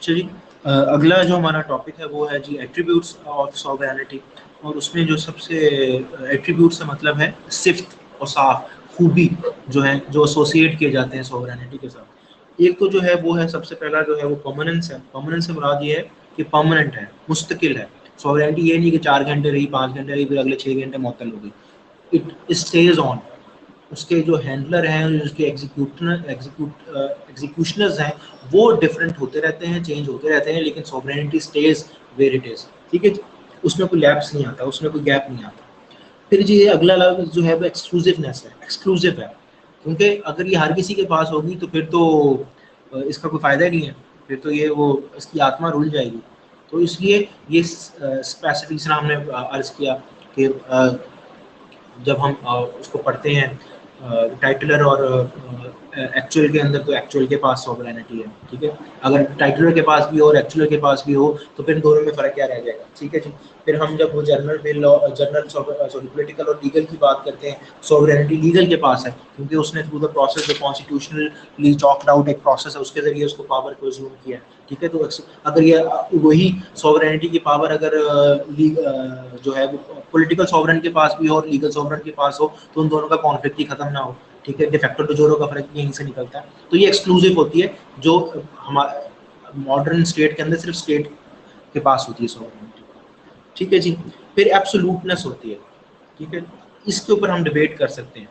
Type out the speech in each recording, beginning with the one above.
चलिए अगला जो हमारा टॉपिक है वो है जी एट्रीब्यूट्स ऑफ सॉवरेनिटी। और उसमें जो सबसे एट्रीब्यूट से मतलब है सिफ्त और साफ खूबी जो है जो एसोसिएट किए जाते हैं सॉवरेनिटी के साथ। एक तो जो है वो है सबसे पहला जो है वो परमानेंस है। परमानेंस से मुराद ये है कि परमानेंट है, मुस्तकिल है। सॉवरेनिटी ये नहीं कि 4 घंटे रही, 5 घंटे रही, फिर अगले 6 घंटे मुअत्तल हो गई। It stage on. उसके जो हैंडलर हैं, उसके एग्जीक्यूशनर्स हैं, वो डिफरेंट होते रहते हैं, चेंज होते रहते हैं, लेकिन sovereignty stage where it is. ठीक है, उसमें कोई लैप्स नहीं आता, उसमें कोई गैप नहीं आता। फिर जी अगला लफ्ज़ जो है वो एक्सक्लूसिवनेस है, एक्सक्लूसिव है। क्योंकि अगर ये हर किसी के पास होगी तो फिर तो इसका कोई फ़ायदा नहीं है, फिर तो ये वो इसकी आत्मा रुल जाएगी। तो इसलिए ये स्पेसिफिक हमने अर्ज़ किया कि जब हम उसको पढ़ते हैं टाइटलर और एक्चुअल के अंदर, तो एक्चुअल के पास सॉवरेनिटी है। ठीक है, अगर टाइटलर के पास भी हो और एक्चुअल के पास भी हो तो फिर दोनों में फ़र्क क्या रह जाएगा। ठीक है जी। फिर हम जब वो जनरल पॉलिटिकल और लीगल की बात करते हैं, सॉवरेनिटी लीगल के पास है क्योंकि उसने थ्रू द प्रोसेस जो कॉन्स्टिट्यूशनली चॉक्ड आउट एक प्रोसेस है उसके जरिए उसको पावर को अज्यूम किया। ठीक है, तो अगर ये वही सॉवरेनिटी की पावर अगर जो है वो पॉलिटिकल सॉवरेन के पास भी हो और लीगल सॉवरेन के पास हो तो उन दोनों का कॉन्फ्लिक्ट ही खत्म ना हो। ठीक है, डिफेक्टो डोजोरो का फर्क यहीं से निकलता है। तो ये एक्सक्लूसिव होती है जो हमारे मॉडर्न स्टेट के अंदर सिर्फ स्टेट के पास होती है सॉवरेनिटी। ठीक है जी। फिर एब्सोल्यूटनेस होती है। ठीक है, इसके ऊपर हम डिबेट कर सकते हैं।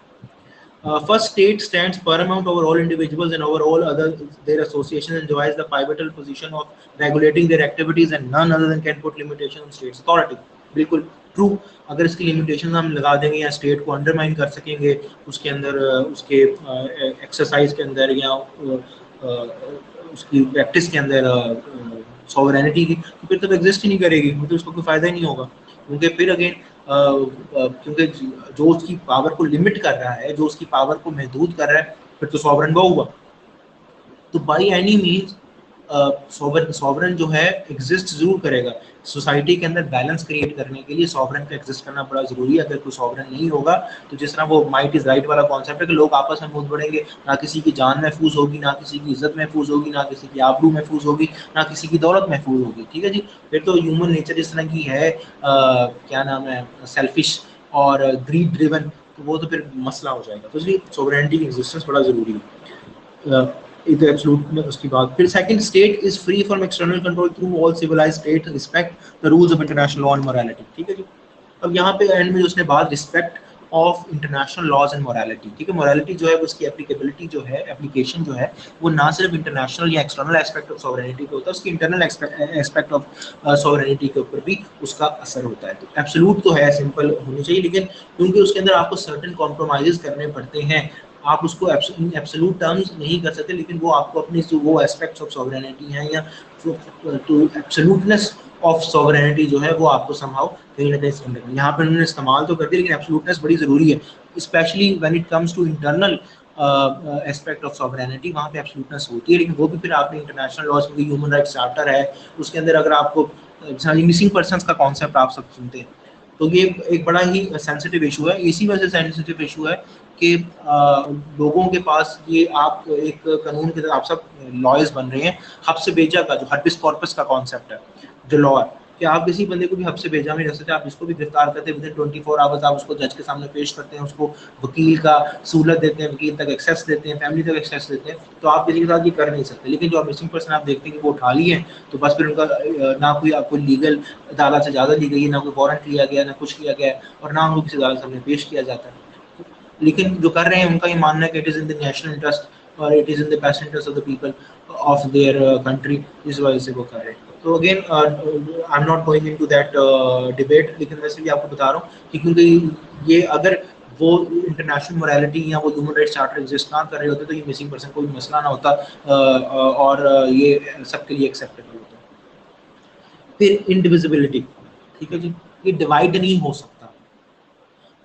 First, state stands paramount over all individuals and over all other their associations and enjoys the pivotal position of regulating their activities and none other than can put limitation on state's authority. बिल्कुल true. अगर इसकी limitation हम लगा देंगे या state को undermine कर सकेंगे उसके अंदर उसके एक्सरसाइज के अंदर या उसकी प्रैक्टिस के अंदर सॉवरेनिटी की, तो फिर तो एग्जिस्ट ही नहीं करेगी, मतलब उसको कोई फायदा ही नहीं होगा। क्योंकि फिर अगेन क्योंकि जो उसकी पावर को लिमिट कर रहा है, जो उसकी पावर को महदूद कर रहा है, फिर तो सॉवरन वो हुआ। तो बाई एनी मीन्स सॉवरन जो है एग्जिस्ट जरूर करेगा। सोसाइटी के अंदर बैलेंस क्रिएट करने के लिए सॉवरन का एग्जिस्ट करना बड़ा जरूरी है। अगर कोई सॉवरन नहीं होगा तो जिस तरह वो माइट इज राइट वाला कॉन्सेप्ट है कि लोग आपस में मुंह बढ़ेंगे, ना किसी की जान महफूज होगी, ना किसी की इज्जत महफूज होगी, ना किसी की आबरू महफूज होगी, ना किसी की दौलत महफूज होगी। ठीक है जी। फिर तो ह्यूमन नेचर इस तरह की है, क्या नाम है, सेल्फिश और ग्रीड ड्रिवन, तो वो तो फिर मसला हो जाएगा। तो इसलिए सॉवरेनिटी की एग्जिस्टेंस बड़ा जरूरी है। एब्सोल्यूट में उसकी बात। फिर second, state is free from external control through all civilised state respect the rules of international law and morality. ठीक है जी। अब यहाँ पे एंड में उसने बात respect of international laws and morality. ठीक है, मोरालिटी जो है उसकी एप्लीकेबिलिटी जो है, एप्लीकेशन जो है वो ना सिर्फ इंटरनेशनल या एक्सटर्नल एस्पेक्ट ऑफ सॉवरेनिटी पे होता है, उसकी इंटरनल एस्पेक्ट ऑफ सॉवरेनिटी के ऊपर भी उसका असर होता है। तो एब्सोल्यूट तो है, सिंपल होनी चाहिए, लेकिन क्योंकि उसके अंदर आपको सर्टेन कॉम्प्रोमाइजेस करने पड़ते हैं, आप उसको एब्सोल्यूट टर्म्स नहीं कर सकते, लेकिन वो आपको अपनी जो वो एस्पेक्ट्स ऑफ सॉवरेनिटी हैं या तो एब्सोल्यूटनेस ऑफ सॉवरेनिटी जो है वो आपको समहाउ कहीं ना कहीं समझ में। यहाँ पर उन्होंने इस्तेमाल तो कर दिया, लेकिन एब्सोल्यूटनेस बड़ी ज़रूरी है, especially when it comes to internal aspect of sovereignty. वहाँ पे एब्सोल्यूटनेस होती है, लेकिन वो भी फिर आपने इंटरनेशनल लॉज में, ह्यूमन राइट्स चार्टर है उसके अंदर, अगर आपको मिसिंग पर्सनस का कॉन्सेप्ट आप सब सुनते हैं, तो ये एक बड़ा ही सेंसिटिव इशू है। इसी वजह से सेंसिटिव इशू है कि लोगों के पास ये आप एक कानून के तहत आप सब लॉयर्स बन रहे हैं। हब से बेजा का जो हर्बिस कॉर्पस का कॉन्सेप्ट है, जो लॉ है कि आप किसी बंदे को भी हब से बेजा में रख सकते हैं, आप जिसको भी गिरफ्तार करते हैं विदिन 24 आवर्स आप उसको जज के सामने पेश करते हैं, उसको वकील का सहूलत देते हैं, वकील तक एक्सेस देते हैं, फैमिली तक एक्सेस देते हैं, तो आप किसी के साथ ये कर नहीं सकते। लेकिन जो आप मिसिंग पर्सन आप देखते हैं कि वो उठा लिए तो बस फिर उनका ना कोई आपको लीगल अदालत से ज़्यादा ली गई है, ना कोई वारंट लिया गया, ना कुछ किया गया है, और ना उनको किसी अदालत सामने पेश किया जाता है। लेकिन जो कर रहे हैं उनका ये मानना है कि it is in the national interest और it is in the best interest of the people of their country, इस वजह से वो कर रहे हैं। तो again I am not going into that debate, लेकिन वैसे भी आपको बता रहा हूँ कि क्योंकि ये अगर वो इंटरनेशनल मोरालिटी या वो ह्यूमन राइट्स चार्टर एग्जिस्ट ना कर रहे होते तो ये मिसिंग पर्सन कोई मसला ना होता और ये सबके लिए एक्सेप्टेबल होता। फिर इंडिविजिबिलिटी, ठीक है जी, ये डिवाइड नहीं हो सकता।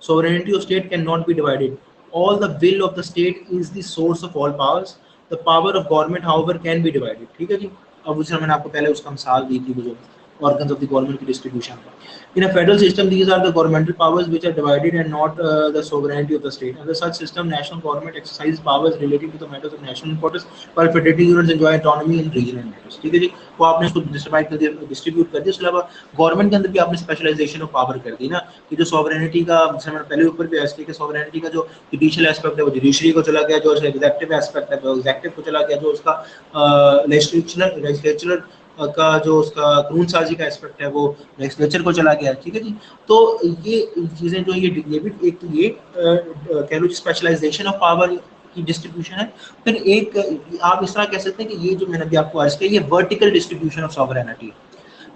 Sovereignty of state cannot be divided. All the will of the state is the source of all powers. The power of government, however, can be divided. ठीक है जी। अब उसमें मैंने आपको पहले उसका मिसाल दी थी, वो जो organs of the government की distribution का. In a federal system, these are the governmental powers which are divided and not the sovereignty of the state. Under such system, national government exercises powers relating to the matters of national importance, while federating units enjoy autonomy in regional matters. ठीक है जी, वो आपने इसको distribute कर दिया, distribute कर दिया. उसके अलावा गवर्नमेंट के अंदर भी आपने स्पेशलाइजेशन ऑफ पावर कर दी ना, कि जो सॉवरेनिटी का, जैसे मैंने पहले ऊपर भी ऐसे कि सॉवरेनिटी का जो जुडिशियल एस्पेक्ट है वो जुडिशरी को चला गया, जो एग्जेक्टिव एस्पेक्ट है वो एग्जेक्टिव को चला गया, जो उसका लेजिस्लेचर का जो उसका कानून साजी का एस्पेक्ट है वो लेजिस्लेचर को चला गया. ठीक है जी, तो ये चीजें जो ये भी एक तो ये कह लो स्पेशलाइजेशन ऑफ पावर की डिस्ट्रीब्यूशन है. फिर एक आप इस तरह कह सकते हैं कि ये जो मैंने अभी आपको अर्ज किया ये वर्टिकल डिस्ट्रीब्यूशन ऑफ सॉवरेनिटी.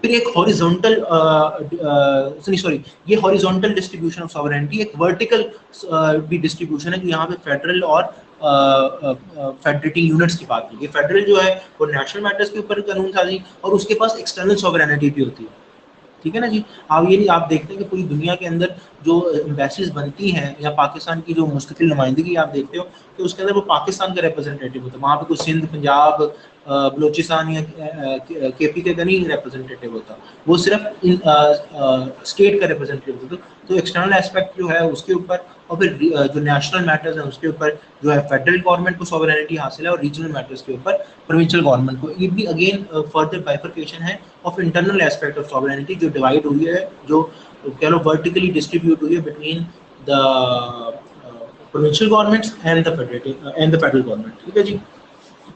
फिर एक हॉरिजॉन्टल ये हॉरिजॉन्टल डिस्ट्रीब्यूशन ऑफ सॉवरेनिटी, एक वर्टिकल भी डिस्ट्रीब्यूशन है जो यहाँ पे फेडरल और फेडरेटिंग यूनिट्स की बात की. फेडरल जो है वो नेशनल मैटर्स के ऊपर कानून साजी और उसके पास एक्सटर्नल सॉवरेनिटी भी होती है. ठीक है ना जी, आप ये नहीं आप देखते हैं कि पूरी दुनिया के अंदर जो एम्बेसीज बनती हैं या पाकिस्तान की जो मुस्तकिल नुमाइंदगी आप देखते हो कि उसके अंदर वो पाकिस्तान का रिप्रेजेंटेटिव होता है. वहाँ पे कोई सिंध, पंजाब, बलूचिस्तान या केपी का नहीं रिप्रेजेंटेटिव होता, वो सिर्फ इन स्टेट का रिप्रेजेंटेटिव होता. तो एक्सटर्नल एस्पेक्ट जो है उसके ऊपर, और फिर जो नेशनल मैटर्स हैं उसके ऊपर जो है फेडरल गवर्नमेंट को सॉवरेनिटी हासिल है, और रीजनल मैटर्स के ऊपर प्रोविंशियल गवर्नमेंट को. ये भी अगेन फर्दर बाइफरकेशन है of internal aspect of sovereignty जो डिवाइड हुई है, जो कह लो वर्टिकली डिस्ट्रीब्यूट हुई है between the provincial governments and the federal government. ठीक है जी,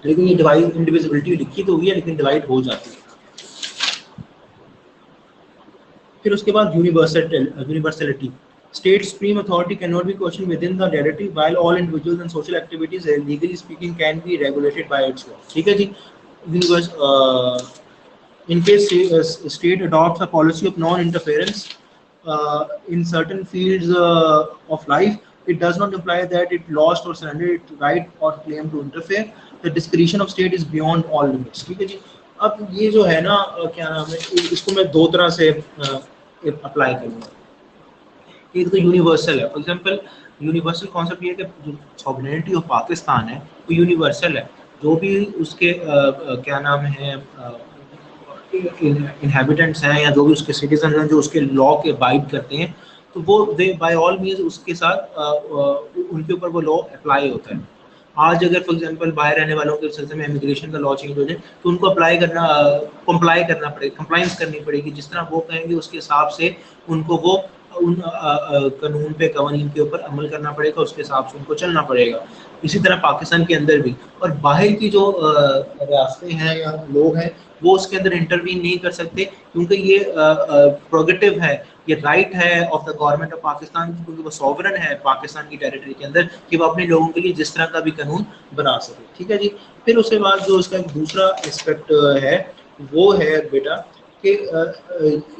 लेकिन ये डिवाइड इंडिविजिबिलिटी लिखी तो हुई है लेकिन डिवाइड हो जाती है. फिर उसके बाद universality. State supreme authority cannot be questioned within the territory, while all individuals and social activities, legally speaking, can be regulated by its law. ठीक है जी, in case state adopts a policy of non-interference in certain fields of life, it does not imply that it lost or surrendered its right or claim to interfere. The discretion of state is beyond all limits. ठीक है जी, अब ये जो है ना क्या नाम है, इसको मैं दो तरह से अप्लाई करूँगा. एक तो यूनिवर्सल है. फॉर एग्जांपल यूनिवर्सल कॉन्सेप्ट ये है कि जो सॉवरेनिटी ऑफ पाकिस्तान है वो यूनिवर्सल है. जो भी उसके क्या नाम है इनहैबिटेंट्स हैं या जो भी उसके सिटीजन हैं जो उसके लॉ के अबाइड करते हैं, तो वो दे बाय ऑल मींस उसके साथ उनके ऊपर वो लॉ अप्लाई होता है. आज अगर फॉर एग्जांपल बाहर रहने वालों के सिलसिले में इमिग्रेशन का लॉ चेंज हो जाए तो उनको कंप्लाई करना पड़ेगा, कंप्लाइंस करनी पड़ेगी. जिस तरह वो कहेंगे उसके हिसाब से उनको वो उन कानून पे, कवानीन के ऊपर अमल करना पड़ेगा, उसके हिसाब से उनको चलना पड़ेगा. इसी तरह पाकिस्तान के अंदर भी, और बाहर की जो रियासतें हैं या लोग हैं वो उसके अंदर इंटरवीन नहीं कर सकते, क्योंकि ये प्रोगेटिव है, ये राइट है of the government of Pakistan, क्योंकि वो सॉवरन है पाकिस्तान की टेरिटरी के अंदर कि वो अपने लोगों के लिए जिस तरह का भी कानून बना सके. ठीक है जी. फिर उसके बाद जो उसका दूसरा एस्पेक्ट है वो है बेटा कि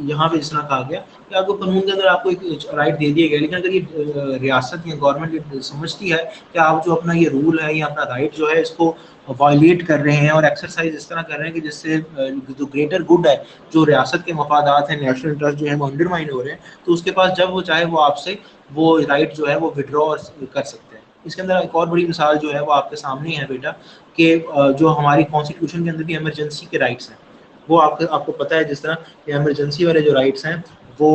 यहाँ पे जिस तरह कहा गया कि आपको कानून के अंदर आपको एक राइट दे दिया गया, लेकिन अगर ये रियासत या गवर्नमेंट ये समझती है कि आप जो अपना ये रूल है या अपना राइट जो है इसको वायलेट कर रहे हैं और एक्सरसाइज इस तरह कर रहे हैं कि जिससे जो ग्रेटर गुड है, जो रियासत के मफादात हैं, नेशनल इंटरेस्ट जो है वो अंडरमाइन हो रहे हैं, तो उसके पास जब वो चाहे वो आपसे वो राइट जो है वो विड्रॉ कर सकते हैं. इसके अंदर एक और बड़ी मिसाल जो है वो आपके सामने है बेटा कि जो हमारी कॉन्स्टिट्यूशन के अंदर भी इमरजेंसी के राइट्स हैं वो आपको पता है. जिस तरह कि इमरजेंसी वाले जो राइट्स हैं वो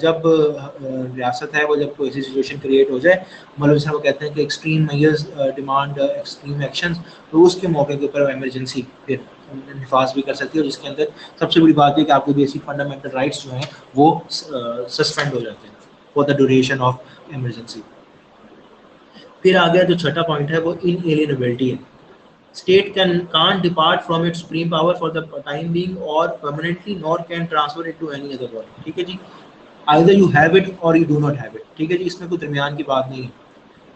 जब रियासत है वो जब कोई ऐसी सिचुएशन क्रिएट हो जाए, मतलब जैसे वो कहते हैं कि extreme measures demand extreme actions, तो उसके मौके के ऊपर इमरजेंसी फिर निफाज भी कर सकती है, जिसके अंदर सबसे बड़ी बात है कि आपके बेसिक फंडामेंटल राइट्स जो हैं वो सस्पेंड हो जाते हैं for the duration of emergency. फिर आ गया जो छठा पॉइंट है वो इनएलिएनेबिलिटी है. State can't depart from its supreme power for the time being or permanently, nor can transfer it to any other body. ठीक है जी, either you have it or you do not have it. ठीक है जी, इसमें कोई दरमियान की बात नहीं है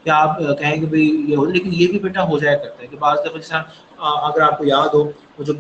कि आप कहेंगे भाई ये हो, लेकिन ये भी बेटा हो जाया करता है कि बाज़ दफ़ा जैसा अगर आपको याद हो वो जो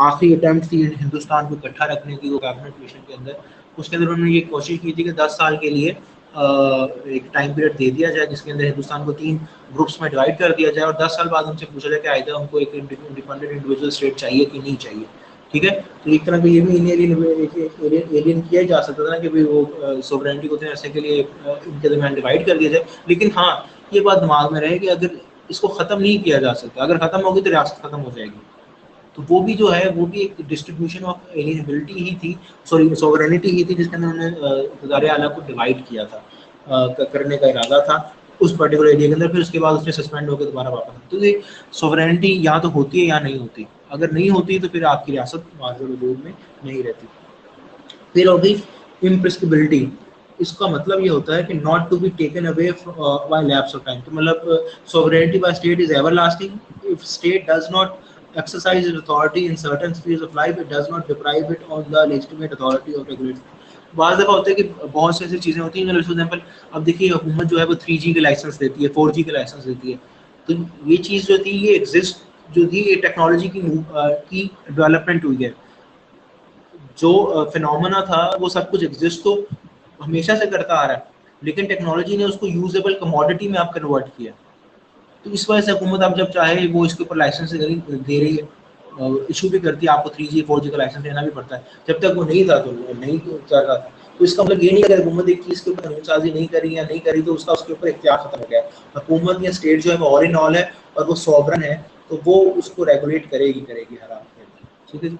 आखिरी अटैम्प्ट थी हिंदुस्तान को इकट्ठा रखने की वो कैबिनेट मिशन के अंदर, उसके अंदर उन्होंने ये कोशिश की थी कि 10 साल के लिए एक टाइम पीरियड दे दिया जाए जिसके अंदर हिंदुस्तान को 3 ग्रुप्स में डिवाइड कर दिया जाए और 10 साल बाद उनसे पूछा जाए कि आइदर उनको एक इंडिपेंडेंट इंडिविजुअल स्टेट चाहिए कि नहीं चाहिए. ठीक है, तो एक तरह का ये भी एलियन किया जा सकता था ना कि भाई वो सोवरेनिटी को ऐसे के लिए इनके दरमियान डिवाइड कर दिया जाए. लेकिन हाँ, ये बात दिमाग में रहे कि अगर इसको ख़त्म नहीं किया जा सकता, अगर ख़त्म होगी तो रियासत ख़त्म हो जाएगी. तो वो भी जो है वो भी एक डिस्ट्रीब्यूशन ऑफ एलिजिबिलिटी ही थी, सॉरी सॉवरेनिटी ही थी, जिसके अंदर उन्होंने इक़्तिदार आला को डिवाइड किया था, करने का इरादा था उस पर्टिकुलर एरिया के अंदर। फिर उसके बाद उसने सस्पेंड होकर दोबारा वापस, तो ये सॉवरेनिटी या तो होती है या नहीं होती। अगर नहीं होती तो फिर आपकी रियासत माज़-ए वजूद में नहीं रहती। फिर होगी इम्प्रेस्क्रिबिलिटी। इसका मतलब ये होता है कि not to be taken away by lapse of time. तो मतलब sovereignty by state is everlasting. If state does not exercise its authority in certain spheres of life, it does not deprive it on the legitimate authority of regulation। बाज़ दफ़ा होता है कि बहुत सी ऐसी चीज़ें होती हैं, फॉर एग्जाम्पल अब देखिए हुकूमत जो है वो 3G के लाइसेंस देती है, 4G के लाइसेंस देती है। तो ये चीज़ जो थी ये एग्जिस्ट जो थी ये टेक्नोलॉजी की डेवलपमेंट हुई है। जो फिनोमेना था वो सब कुछ एग्जिस्ट तो हमेशा से करता आ रहा है, लेकिन टेक्नोलॉजी ने उसको यूजेबल कमोडिटी में आप कन्वर्ट किया। तो इस वजह से हुकूमत अब जब चाहे वो इसके ऊपर लाइसेंस दे रही है, इशू भी करती है, आपको 3G 4G का लाइसेंस लेना भी पड़ता है। जब तक वो नहीं था तो नहीं चल रहा था। तो इसका मतलब ये नहीं है कि हुकूमत एक चीज़ के ऊपर कानूनसाजी नहीं करी या नहीं करी तो उसका उसके ऊपर इख्तियार खत्म हो गया। हुकूमत या स्टेट जो है वो ऑल इन ऑल है और वो सॉवरन है, तो वो उसको रेगुलेट करेगी हर हाल में। ठीक है जी।